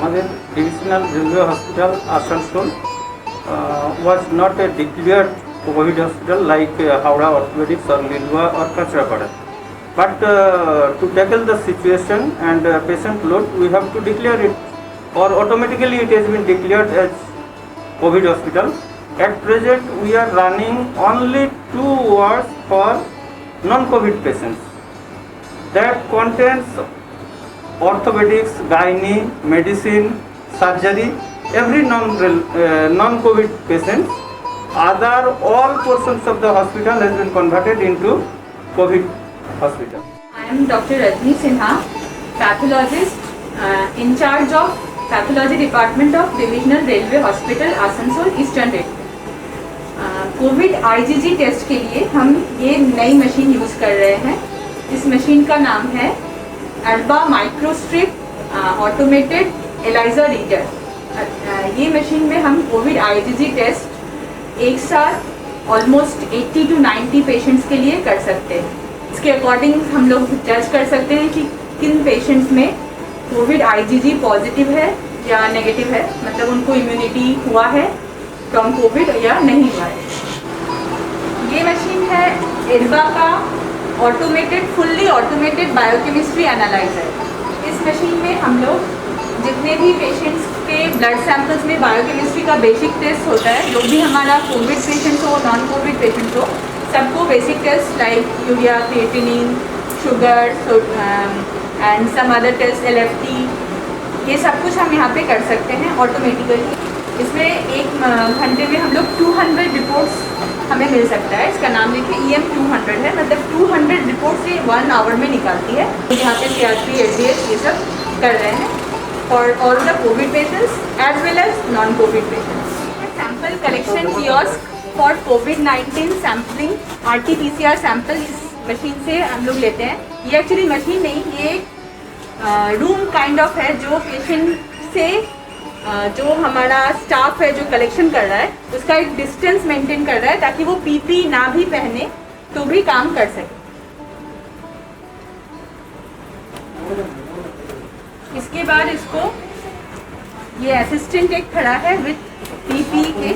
আমাদের divisional railway hospital Asansol was not a declared COVID hospital like Howrah Orthopedics or Lilwa or Kachrapada. But to tackle the situation and patient load, we have to declare it, or automatically it has been declared as COVID hospital. At present, we are running only 2 wards for non-COVID patients. That contains orthopedics, gynae, medicine, surgery, every non-COVID patients. Other all portions of the hospital has been converted into COVID hospital. I am Dr. Rajni Sinha, pathologist in charge of pathology department of Divisional Railway Hospital, Asansol, Eastern Railway. Covid IgG test के लिए हम ये नई machine use कर रहे हैं। इस machine का नाम है अल्बा माइक्रोस्ट्रिप ऑटोमेटेड एलाइजा रीडर। ये मशीन में हम कोविड IgG टेस्ट एक साथ ऑलमोस्ट 80 to 90 पेशेंट्स के लिए कर सकते हैं। इसके अकॉर्डिंग हम लोग जज कर सकते हैं कि किन पेशेंट्स में कोविड IgG पॉजिटिव है या नेगेटिव है, मतलब उनको इम्यूनिटी हुआ है फ्रॉम कोविड या नहीं हुआ है। ये मशीन है एल्बा का फुल्ली ऑटोमेटेड बायोकेमिस्ट्री एनालाइजर। इस मशीन में हम लोग जितने भी पेशेंट्स के ब्लड सैंपल्स में बायोकेमिस्ट्री का बेसिक टेस्ट होता है, जो भी हमारा कोविड पेशेंट हो नॉन कोविड पेशेंट हो, सबको basic test like urea, creatinine, sugar and some other test, LFT, ये सब कुछ हम यहाँ पे कर सकते हैं ऑटोमेटिकली। इसमें एक घंटे में हम लोग 200 रिपोर्ट्स हमें मिल सकता है। इसका नाम देखिए EM 200 है, मतलब 200 रिपोर्ट्स ये 1 आवर में निकालती है। यहाँ पे CRP, LDH ये सब कर रहे हैं for all the covid patients as well as non covid patients. Sample collection kiosk for कोविड-19 सैम्पलिंग, RT-PCR सैंपल इस मशीन से हम लोग लेते हैं। ये एक्चुअली मशीन नहीं, ये रूम काइंड ऑफ है जो पेशेंट से जो हमारा स्टाफ है जो कलेक्शन कर रहा है उसका एक डिस्टेंस मेंटेन कर रहा है ताकि वो PP ना भी पहने तो भी काम कर सके। इसके बाद इसको ये असिस्टेंट एक खड़ा है विथ PP के,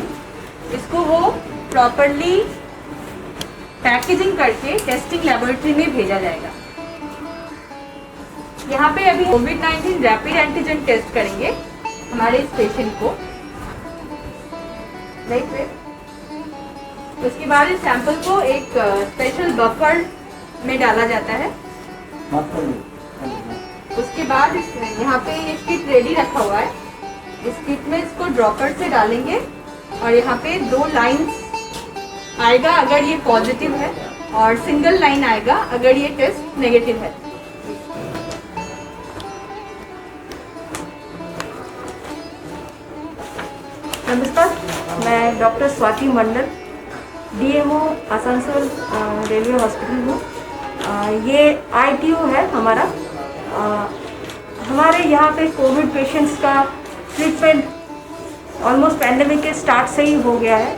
इसको वो प्रॉपरली पैकेजिंग करके टेस्टिंग लेबोरेटरी में भेजा जाएगा। यहाँ पे अभी कोविड-19 रैपिड एंटीजन टेस्ट करेंगे हमारे इस पेशेंट को, उसके बाद इस सैंपल को एक स्पेशल बफर में डाला जाता है। उसके बाद यहाँ पे ये किट रेडी रखा हुआ है, इस किट में इसको ड्रॉपर से डालेंगे और यहाँ पे 2 लाइंस आएगा अगर ये पॉजिटिव है और सिंगल लाइन आएगा अगर ये टेस्ट नेगेटिव है। नमस्कार, मैं डॉक्टर स्वाति मंडल, DMO आसनसोल रेलवे हॉस्पिटल हूँ। ये ITU है हमारा। हमारे यहाँ पे कोविड पेशेंट्स का ट्रीटमेंट ऑलमोस्ट पैंडेमिक के स्टार्ट से ही हो गया है।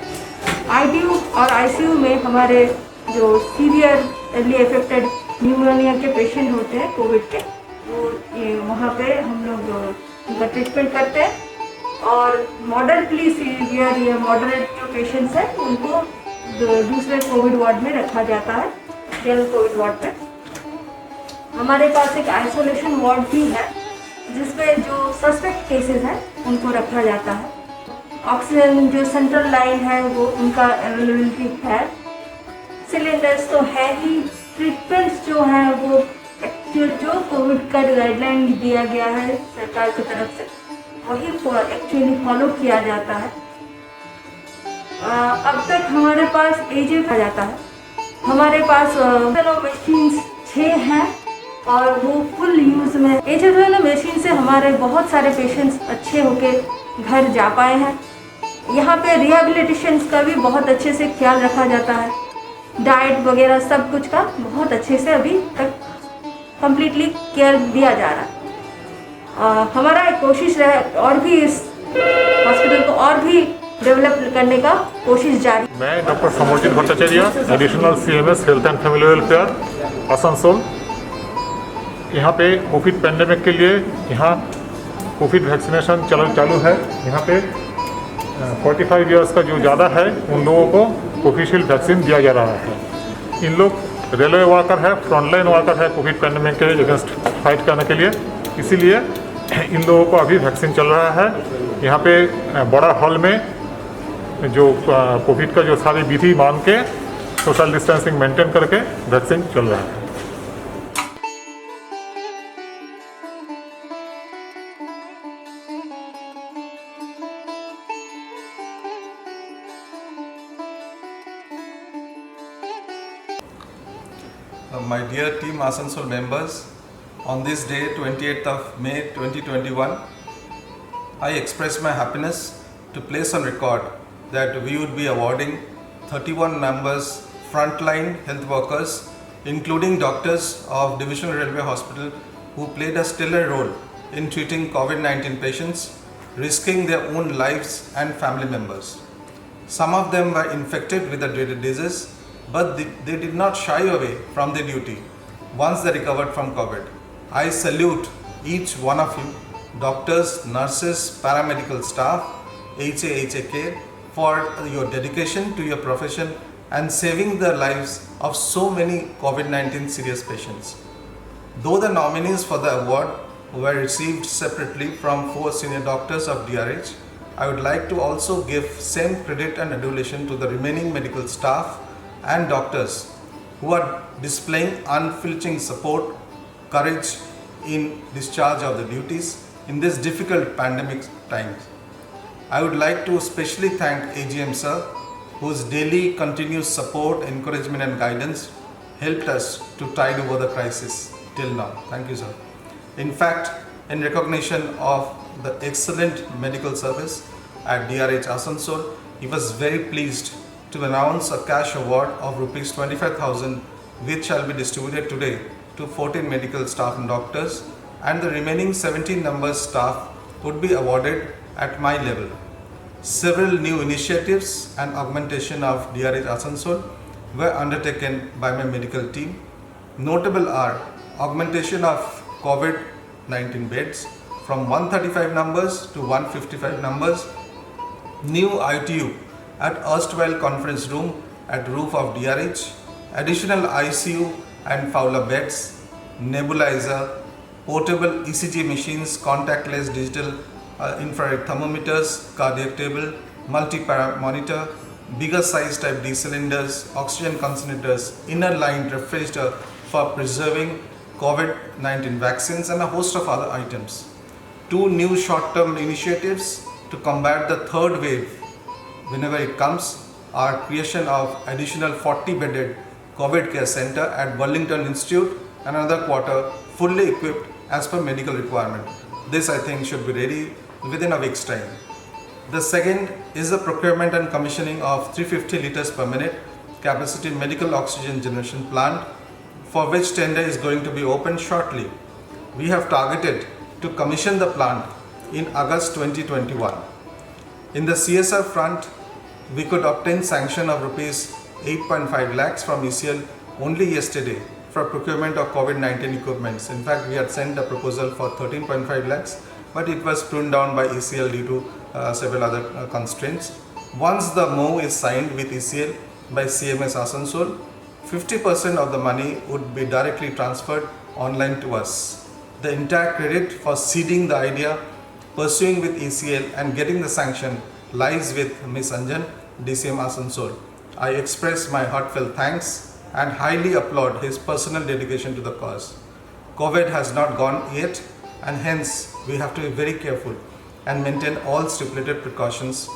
ITU और ICU में हमारे जो सीवियरली अफेक्टेड न्यूमोनिया के पेशेंट होते हैं कोविड के, वो वहाँ पे हम लोग उनका ट्रीटमेंट करते हैं और मॉडरेटली सीवियर या मॉडरेट जो पेशेंट्स हैं उनको दूसरे कोविड वार्ड में रखा जाता है, जनरल कोविड वार्ड पे। हमारे पास एक आइसोलेशन वार्ड भी है जिसमें जो सस्पेक्ट केसेस हैं उनको रखा जाता है। ऑक्सीजन जो सेंट्रल लाइन है वो उनका अवेलेबिलिटी है, सिलेंडर्स तो है ही, ट्रीटमेंट्स जो हैं वो जो कोविड का गाइडलाइन दिया गया है सरकार की तरफ से वही एक्चुअली फॉलो किया जाता है। अब तक हमारे पास AJ आ जाता है। हमारे पास मशीन्स 6 हैं और वो फुल यूज़ में। AJ मशीन से हमारे बहुत सारे पेशेंट्स अच्छे होके घर जा पाए हैं। यहाँ पे रिहेबिलिटेशंस का भी बहुत अच्छे से ख्याल रखा जाता है, डाइट वगैरह सब कुछ का बहुत अच्छे से अभी तक कम्प्लीटली केयर दिया जा रहा है। हमारा एक कोशिश रहे और भी इस हॉस्पिटल को और भी डेवलप करने का कोशिश जारी। मैं doctor Samarjeet Bhattacharya, additional CMS health and family welfare Asansol. यहाँ पे कोविड पैंडेमिक के लिए यहाँ कोविड वैक्सीनेशन चालू है। यहाँ पे 45 ईयर्स का जो ज़्यादा है उन लोगों को कोविशील्ड वैक्सीन दिया जा रहा है। इन लोग रेलवे वर्कर है, फ्रंटलाइन वर्कर है कोविड पैंडेमिक के अगेंस्ट फाइट करने के लिए, इसीलिए इन लोगों को अभी वैक्सीन चल रहा है। यहाँ पे बड़ा हॉल में जो कोविड का जो सारी विधि मान के सोशल डिस्टेंसिंग मेंटेन करके वैक्सीन चल रहा है। My dear Team Asansol members, on this day 28th of May 2021, I express my happiness to place on record that we would be awarding 31 members frontline health workers, including doctors of Divisional Railway Hospital, who played a stellar role in treating COVID-19 patients, risking their own lives and family members. Some of them were infected with the dreaded disease, but they did not shy away from their duty once they recovered from COVID. I salute each one of you, doctors, nurses, paramedical staff, HAK, for your dedication to your profession and saving the lives of so many COVID-19 serious patients. Though the nominees for the award were received separately from 4 senior doctors of DRH, I would like to also give same credit and adulation to the remaining medical staff and doctors who are displaying unflinching support, courage in discharge of the duties in this difficult pandemic times. I would like to especially thank AGM sir, whose daily continuous support, encouragement and guidance helped us to tide over the crisis till now. Thank you sir. In fact, in recognition of the excellent medical service at DRH Asansol, he was very pleased to announce a cash award of rupees 25,000, which shall be distributed today to 14 medical staff and doctors, and the remaining 17 numbers staff would be awarded at my level. Several new initiatives and augmentation of DRH Asansol were undertaken by my medical team. Notable are augmentation of COVID-19 beds from 135 numbers to 155 numbers, new ITU at erstwhile conference room at roof of DRH, additional ICU and Fowler beds, nebulizer, portable ECG machines, contactless digital infrared thermometers, cardiac table, multi-para monitor, bigger size type D cylinders, oxygen concentrators, inner line refrigerator for preserving COVID-19 vaccines and a host of other items. 2 new short-term initiatives to combat the third wave whenever it comes are creation of additional 40-bedded COVID care center at Burlington Institute and another quarter fully equipped as per medical requirement. This I think should be ready within a week's time. The second is the procurement and commissioning of 350 liters per minute capacity medical oxygen generation plant, for which tender is going to be opened shortly. We have targeted to commission the plant in August 2021. In the CSR front, we could obtain sanction of rupees 8.5 lakhs from ECL only yesterday for procurement of COVID-19 equipments. In fact, we had sent a proposal for 13.5 lakhs, but it was pruned down by ECL due to several other constraints. Once the MOU is signed with ECL by CMS Asansol, 50% of the money would be directly transferred online to us. The entire credit for seeding the idea, pursuing with ECL and getting the sanction lies with Ms. Anjan, DCM Asansol. I express my heartfelt thanks and highly applaud his personal dedication to the cause. COVID has not gone yet, and hence we have to be very careful and maintain all stipulated precautions.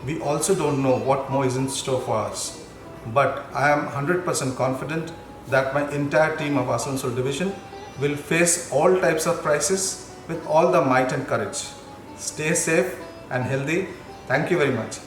We also don't know what more is in store for us. But I am 100% confident that my entire team of Asansol Division will face all types of crises with all the might and courage. Stay safe and healthy. Thank you very much.